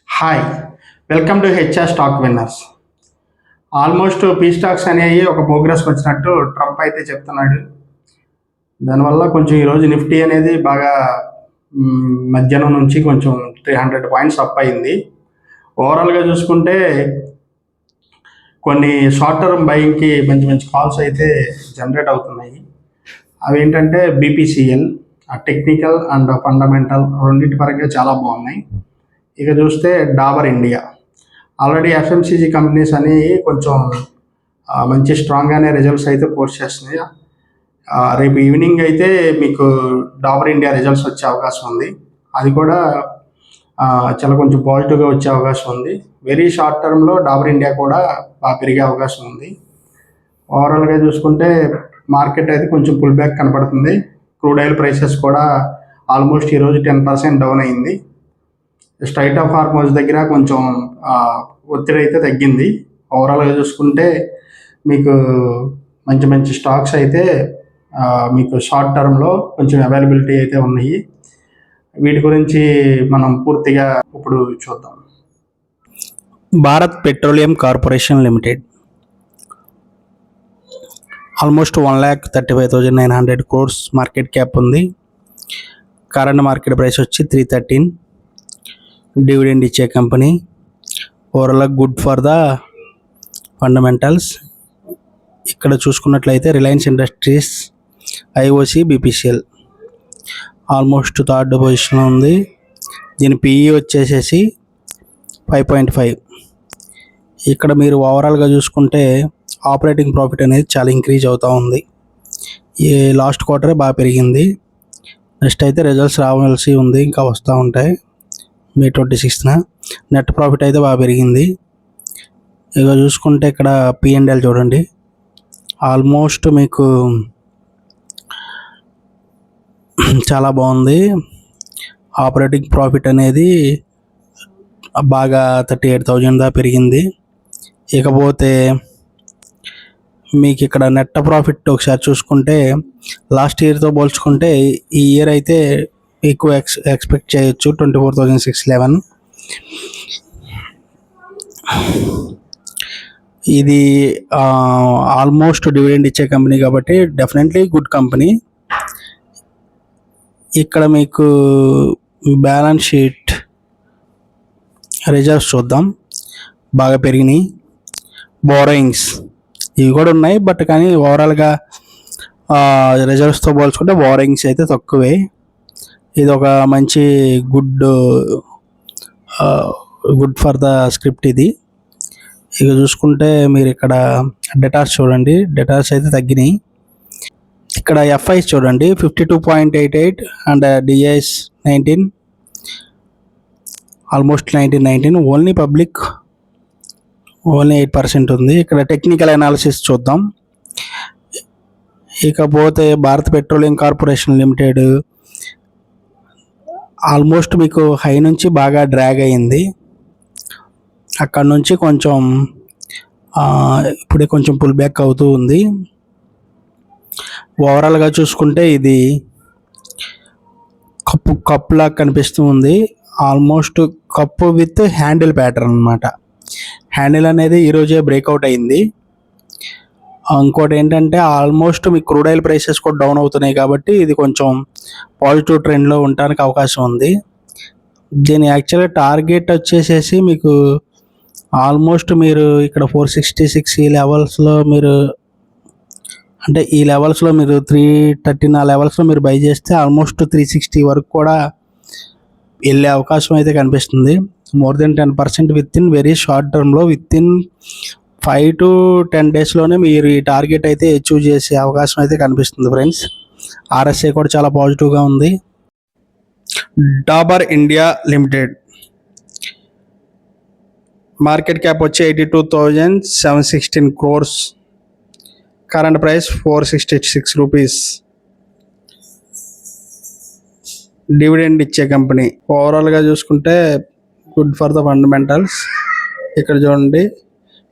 Hi, welcome to HR stock winners. Almost P stocks అనేవి ఒక ప్రోగ్రెస్కి వచ్చినట్టు ట్రంప్ అయితే చెప్తున్నాడు. దానివల్ల కొంచెం ఈరోజు నిఫ్టీ అనేది బాగా మధ్యాహ్నం నుంచి కొంచెం 300 పాయింట్స్ అప్ అయింది. ఓవరాల్గా చూసుకుంటే కొన్ని షార్ట్ టర్మ్ బయింగ్కి మంచి మంచి కాల్స్ అయితే జనరేట్ అవుతున్నాయి. అవి ఏంటంటే బీపీసీఎల్, టెక్నికల్ అండ్ ఫండమెంటల్ రెండింటి పరంగా చాలా బాగున్నాయి. ఇక చూస్తే Dabur India, already FMCG companies అని కొంచెం మంచి స్ట్రాంగ్గానే రిజల్ట్స్ అయితే పోస్ట్ చేస్తున్నాయి. రేపు ఈవినింగ్ అయితే మీకు డాబర్ ఇండియా రిజల్ట్స్ వచ్చే అవకాశం ఉంది. అది కూడా చాలా కొంచెం పాజిటివ్గా వచ్చే అవకాశం ఉంది. వెరీ షార్ట్ టర్మ్లో డాబర్ ఇండియా కూడా బాగా పెరిగే అవకాశం ఉంది. ఓవరాల్గా చూసుకుంటే మార్కెట్ అయితే కొంచెం పుల్ బ్యాక్ కనపడుతుంది. క్రూడ్ ఆయిల్ ప్రైసెస్ కూడా ఆల్మోస్ట్ ఈరోజు 10% డౌన్ అయింది. స్ట్రైట్ ఆఫ్ హార్మోజ్ దగ్గర కొంచెం ఒత్తిడి అయితే తగ్గింది. ఓవరాల్గా చూసుకుంటే మీకు మంచి మంచి స్టాక్స్ అయితే మీకు షార్ట్ టర్మ్లో కొంచెం అవైలబిలిటీ అయితే ఉన్నాయి. వీటి గురించి మనం పూర్తిగా ఇప్పుడు చూద్దాం. Bharat petroleum corporation limited almost 1,35,900 crores market cap ఉంది. కరెంట్ మార్కెట్ ప్రైస్ వచ్చి 313. డివిడెండ్ ఇచ్చే company. Overall good for the fundamentals. ఇక్కడ చూసుకున్నట్లయితే Reliance industries, IOC, BPCL almost third పొజిషన్లో ఉంది. దీని పిఈ వచ్చేసేసి 5.5. ఇక్కడ మీరు ఓవరాల్గా చూసుకుంటే ఆపరేటింగ్ ప్రాఫిట్ అనేది చాలా ఇంక్రీజ్ అవుతూ ఉంది. ఈ లాస్ట్ క్వార్టరే బాగా పెరిగింది. నెక్స్ట్ అయితే రిజల్ట్స్ రావాల్సి ఉంది, ఇంకా వస్తూ ఉంటాయి. May 26న నెట్ ప్రాఫిట్ అయితే బాగా పెరిగింది. ఇక చూసుకుంటే ఇక్కడ P&L చూడండి, ఆల్మోస్ట్ మీకు చాలా బాగుంది. ఆపరేటింగ్ ప్రాఫిట్ అనేది బాగా 38,000 దాకా పెరిగింది. ఇకపోతే మీకు ఇక్కడ నెట్ ప్రాఫిట్ ఒకసారి చూసుకుంటే లాస్ట్ ఇయర్తో పోల్చుకుంటే ఈ ఇయర్ అయితే ఎక్కువ ఎక్స్పెక్ట్ చేయొచ్చు, 24,611. ఇది ఆల్మోస్ట్ డివిడెండ్ ఇచ్చే కంపెనీ కాబట్టి డెఫినెట్లీ గుడ్ కంపెనీ. ఇక్కడ మీకు బ్యాలెన్స్ షీట్ రిజర్వ్స్ చూద్దాం, బాగా పెరిగినాయి. బోరోయింగ్స్ ఇవి కూడా ఉన్నాయి, బట్ కానీ ఓవరాల్గా రిజర్వ్స్తో పోల్చుకుంటే బోరోయింగ్స్ అయితే తక్కువే. ఇది ఒక మంచి గుడ్ ఫర్ ద స్క్రిప్ట్ ఇది. ఇక చూసుకుంటే మీరు ఇక్కడ డేటాస్ చూడండి, డేటాస్ అయితే తగ్గినాయి. ఇక్కడ ఎఫ్ఐస్ చూడండి 52.88 and DIIs 19, almost 19. Only public only 8% ఉంది. ఇక్కడ టెక్నికల్ అనాలిసిస్ చూద్దాం. ఇకపోతే Bharat petroleum corporation limited almost మీకు హై నుంచి బాగా డ్రాగ్ అయింది. అక్కడ నుంచి కొంచెం ఇప్పుడే కొంచెం పుల్ బ్యాక్ అవుతూ ఉంది. ఓవరాల్గా చూసుకుంటే ఇది కప్పులా కనిపిస్తూ ఉంది. Almost cup with handle pattern అనమాట. హ్యాండిల్ అనేది ఈరోజే బ్రేక్అవుట్ అయింది. ఇంకోటి ఏంటంటే ఆల్మోస్ట్ మీ క్రూడ్ ఆయిల్ ప్రైసెస్ కూడా డౌన్ అవుతున్నాయి కాబట్టి ఇది కొంచెం పాజిటివ్ ట్రెండ్లో ఉండడానికి అవకాశం ఉంది. దీని యాక్చువల్గా టార్గెట్ వచ్చేసేసి మీకు ఆల్మోస్ట్ మీరు ఇక్కడ 466 ఈ లెవెల్స్లో మీరు అంటే ఈ లెవెల్స్లో మీరు 313 ఆ లెవెల్స్లో మీరు బై చేస్తే ఆల్మోస్ట్ 360 వరకు కూడా వెళ్ళే అవకాశం అయితే కనిపిస్తుంది. More than 10% with in very short టర్మ్లో, విత్ ఇన్ 5 to 10 డేస్లోనే మీరు ఈ టార్గెట్ అయితే అచీవ్ చేసే అవకాశం అయితే కనిపిస్తుంది ఫ్రెండ్స్. ఆర్ఎస్ఐ కూడా చాలా పాజిటివ్గా ఉంది. Dabur India limited market cap వచ్చి 82,716 crores, current price 466 rupees. Dividend ఇచ్చే కంపెనీ. ఓవరాల్గా చూసుకుంటే గుడ్ ఫర్ ద ఫండమెంటల్స్. ఇక్కడ చూడండి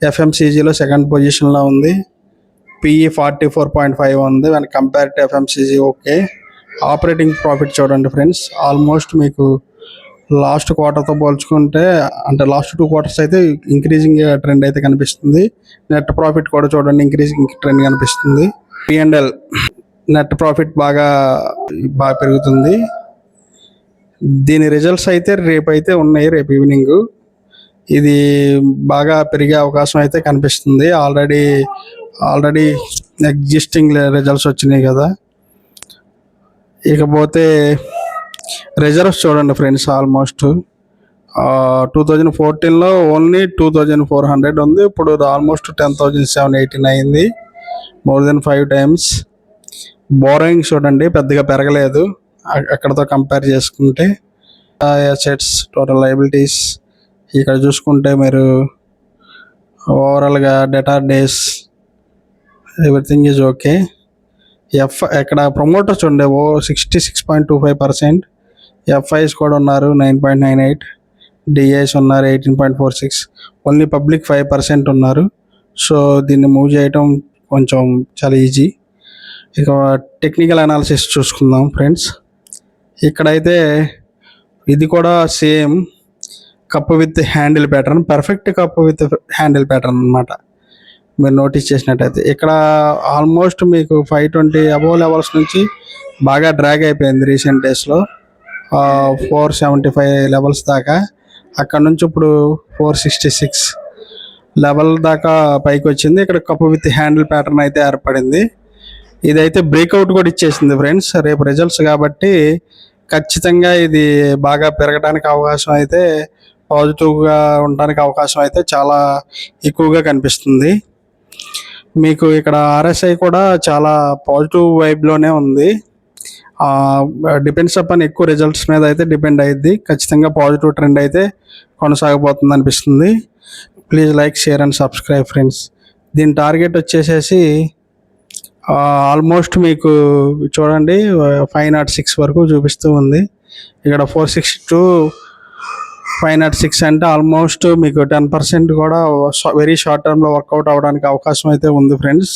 ఎఫ్ఎంసీజీలో సెకండ్ పొజిషన్లో ఉంది. పిఈ 44.5 ఉంది when compared to FMCG. Okay, operating profit చూడండి ఫ్రెండ్స్, ఆల్మోస్ట్ మీకు లాస్ట్ క్వార్టర్తో పోల్చుకుంటే అంటే లాస్ట్ 2 క్వార్టర్స్ అయితే ఇంక్రీజింగ్ ట్రెండ్ అయితే కనిపిస్తుంది. నెట్ ప్రాఫిట్ కూడా చూడండి ఇంక్రీజింగ్ ట్రెండ్ కనిపిస్తుంది. P&L నెట్ ప్రాఫిట్ బాగా పెరుగుతుంది. దీని రిజల్ట్స్ అయితే రేపు ఉన్నాయి. రేపు ఈవినింగ్ ఇది బాగా పెరిగే అవకాశం అయితే కనిపిస్తుంది. ఆల్రెడీ ఎగ్జిస్టింగ్ రిజల్ట్స్ వచ్చినాయి కదా. ఇకపోతే రిజర్వ్స్ చూడండి ఫ్రెండ్స్, ఆల్మోస్ట్ 2014లో ఓన్లీ 2400 ఉంది. ఇప్పుడు ఆల్మోస్ట్ 10,718 అయింది, మోర్ దెన్ 5 times. బోరోయింగ్ చూడండి పెద్దగా పెరగలేదు అక్కడతో కంపేర్ చేసుకుంటే. అసెట్స్, టోటల్ లయబిలిటీస్ ఇక్కడ చూసుకుంటే మీరు ఓవరాల్గా debtor days everything is okay. ఇక్కడ ప్రమోటర్స్ ఉండే 66.25%, ఎఫ్ఐస్ కూడా ఉన్నారు 9.98, డిఐస్ ఉన్నారు 18.46, ఓన్లీ పబ్లిక్ 5% ఉన్నారు. సో దీన్ని మూవ్ చేయటం కొంచెం చాలా ఈజీ. ఇక టెక్నికల్ అనాలిసిస్ చూసుకుందాం ఫ్రెండ్స్. ఇక్కడైతే ఇది కూడా same cup with handle pattern, perfect cup with handle pattern అనమాట. మీరు నోటీస్ చేసినట్టయితే ఇక్కడ ఆల్మోస్ట్ మీకు 520 అబోవ్ లెవెల్స్ నుంచి బాగా డ్రాగ్ అయిపోయింది రీసెంట్ డేస్లో 475 లెవెల్స్ దాకా. అక్కడ నుంచి ఇప్పుడు 466 లెవెల్ దాకా పైకి వచ్చింది. ఇక్కడ కప్ విత్ హ్యాండిల్ ప్యాటర్న్ అయితే ఏర్పడింది. ఇదైతే బ్రేక్అవుట్ కూడా ఇచ్చేసింది ఫ్రెండ్స్. రేపు రిజల్ట్స్ కాబట్టి ఖచ్చితంగా ఇది బాగా పెరగడానికి అవకాశం అయితే, పాజిటివ్గా ఉండడానికి అవకాశం అయితే చాలా ఎక్కువగా కనిపిస్తుంది. మీకు ఇక్కడ RSI కూడా చాలా పాజిటివ్ వైబ్లోనే ఉంది. డిపెండ్స్ అపాన్ ఎక్కువ రిజల్ట్స్ మీద అయితే డిపెండ్ అయ్యిద్ది. ఖచ్చితంగా పాజిటివ్ ట్రెండ్ అయితే కొనసాగబోతుంది అనిపిస్తుంది. Please like, share and subscribe friends. దీని టార్గెట్ వచ్చేసేసి ఆల్మోస్ట్ మీకు చూడండి 506 వరకు చూపిస్తూ ఉంది. ఇక్కడ 462, 506 అంటే ఆల్మోస్ట్ మీకు 10% కూడా వెరీ షార్ట్ టర్మ్లో వర్కౌట్ అవ్వడానికి అవకాశం అయితే ఉంది ఫ్రెండ్స్.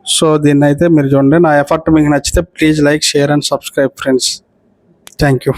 సో దీన్ని అయితే మీరు చూడండి. నా ఎఫర్ట్ మీకు నచ్చితే please like, share and subscribe friends. Thank you.